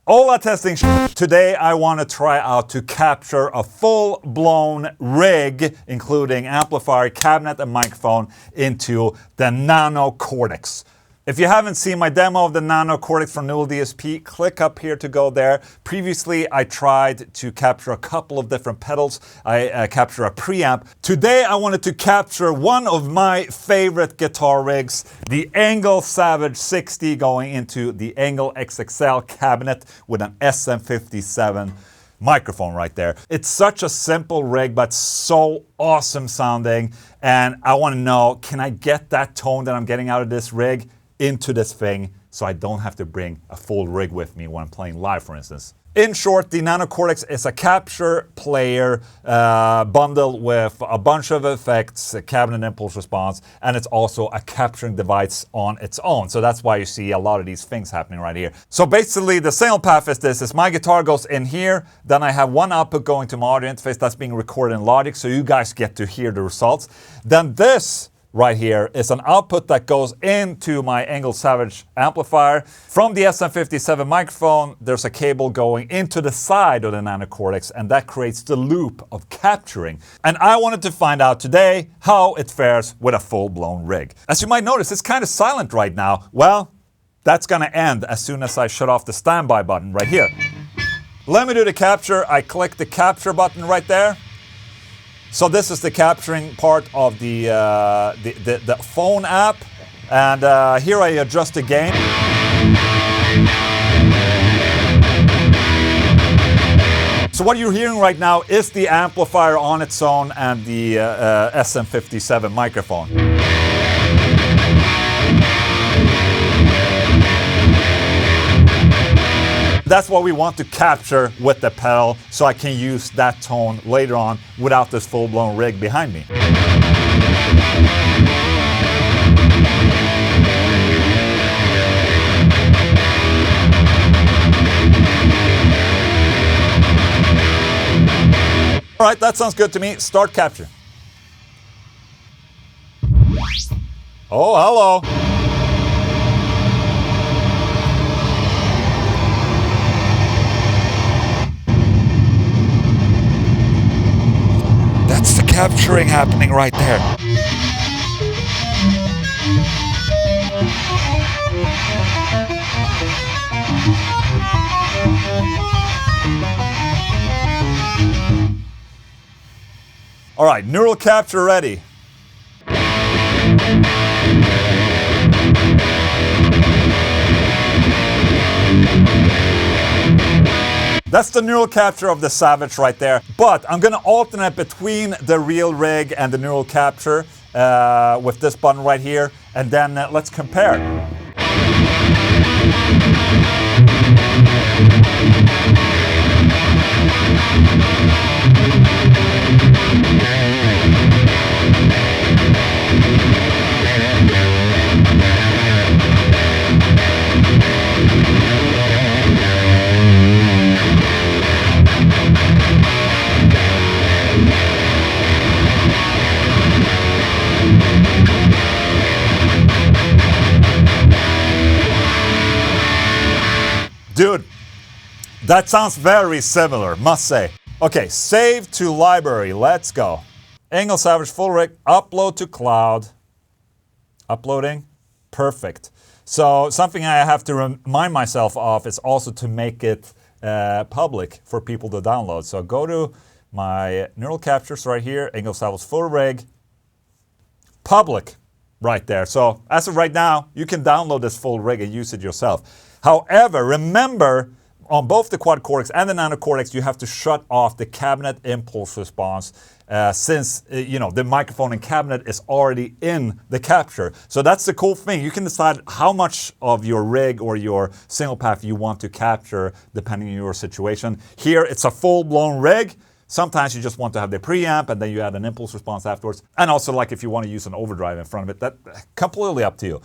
Hola testing. Today I want to try out to capture a full-blown rig, including amplifier, cabinet and microphone, into the Nanocortex. If you haven't seen my demo of the Nanocortex from Engl DSP, click up here to go there. Previously, I tried to capture a couple of different pedals. I captured a preamp. Today, I wanted to capture one of my favorite guitar rigs, the Engl Savage 60 going into the Engl XXL cabinet with an SM57 microphone right there. It's such a simple rig, but so awesome sounding. And I want to know, can I get that tone that I'm getting out of this rig into this thing so I don't have to bring a full rig with me when I'm playing live, for instance? In short, the Nanocortex is a capture player bundled with a bunch of effects, a cabinet impulse response, and it's also a capturing device on its own. So that's why you see a lot of these things happening right here. So basically the signal path is this, is my guitar goes in here, then I have one output going to my audio interface that's being recorded in Logic, so you guys get to hear the results. Then this right here is an output that goes into my Engl Savage amplifier. From the SM57 microphone, there's a cable going into the side of the Nanocortex, and that creates the loop of capturing. And I wanted to find out today how it fares with a full-blown rig. As you might notice, it's kind of silent right now. Well, that's gonna end as soon as I shut off the standby button right here. Let me do the capture. I click the capture button right there. So this is the capturing part of the phone app, and here I adjust the gain. So what you're hearing right now is the amplifier on its own and the SM57 microphone. That's what we want to capture with the pedal, so I can use that tone later on without this full-blown rig behind me. All right, that sounds good to me. Start capture. Oh, hello. That's the capturing happening right there. All right, neural capture ready. That's the neural capture of the Savage right there. But I'm gonna alternate between the real rig and the neural capture with this button right here, and then let's compare. Dude, that sounds very similar, must say. Okay, save to library, let's go. Engl Savage full rig, upload to cloud. Uploading, perfect. So something I have to remind myself of is also to make it public for people to download. So go to my neural captures right here, Engl Savage full rig, public right there. So as of right now, you can download this full rig and use it yourself. However, remember, on both the Quad Cortex and the Nanocortex, you have to shut off the cabinet impulse response since the microphone and cabinet is already in the capture. So that's the cool thing. You can decide how much of your rig or your signal path you want to capture depending on your situation. Here, it's a full-blown rig. Sometimes you just want to have the preamp and then you add an impulse response afterwards. And also, like, if you want to use an overdrive in front of it, that's completely up to you.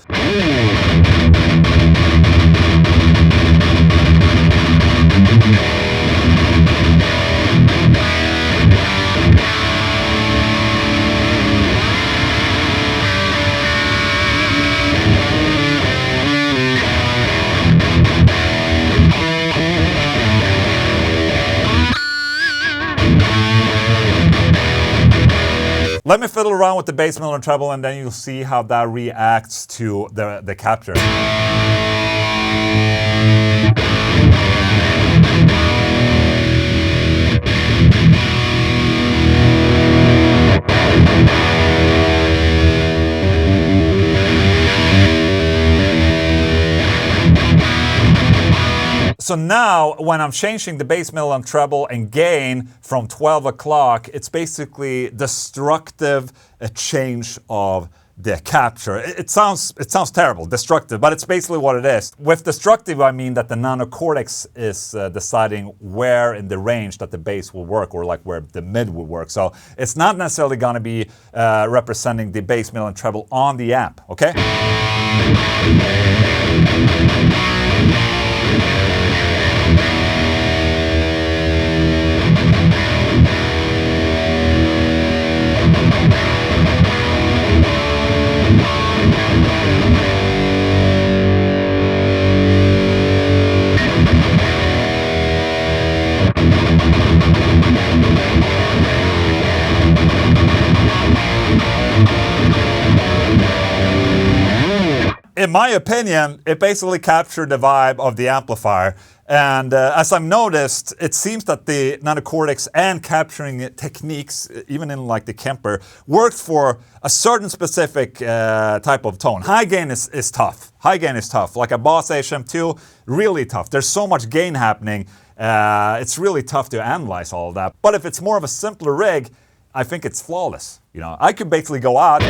Let me fiddle around with the bass, middle, and treble, and then you'll see how that reacts to the capture. So now, when I'm changing the bass, middle, and treble and gain from 12 o'clock, it's basically destructive a change of the capture. It sounds terrible, destructive, but it's basically what it is. With destructive, I mean that the nanocortex is deciding where in the range that the bass will work, or like where the mid will work. So it's not necessarily going to be representing the bass, middle, and treble on the amp, okay? In my opinion, it basically captured the vibe of the amplifier. And as I've noticed, it seems that the nanocortex and capturing techniques, even in like the Kemper, worked for a certain specific type of tone. High gain is tough. High gain is tough. Like a Boss HM2, really tough. There's so much gain happening. It's really tough to analyze all of that. But if it's more of a simpler rig, I think it's flawless. You know, I could basically go out,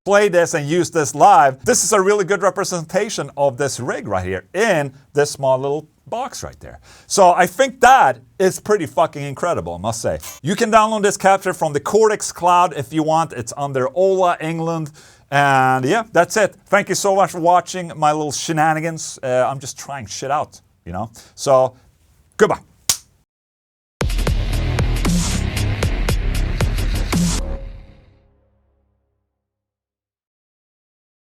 play this and use this live. This is a really good representation of this rig right here in this small little box right there. So I think that is pretty fucking incredible, I must say. You can download this capture from the Cortex Cloud if you want. It's under Ola Englund. And yeah, that's it. Thank you so much for watching my little shenanigans. I'm just trying shit out, you know? So, goodbye.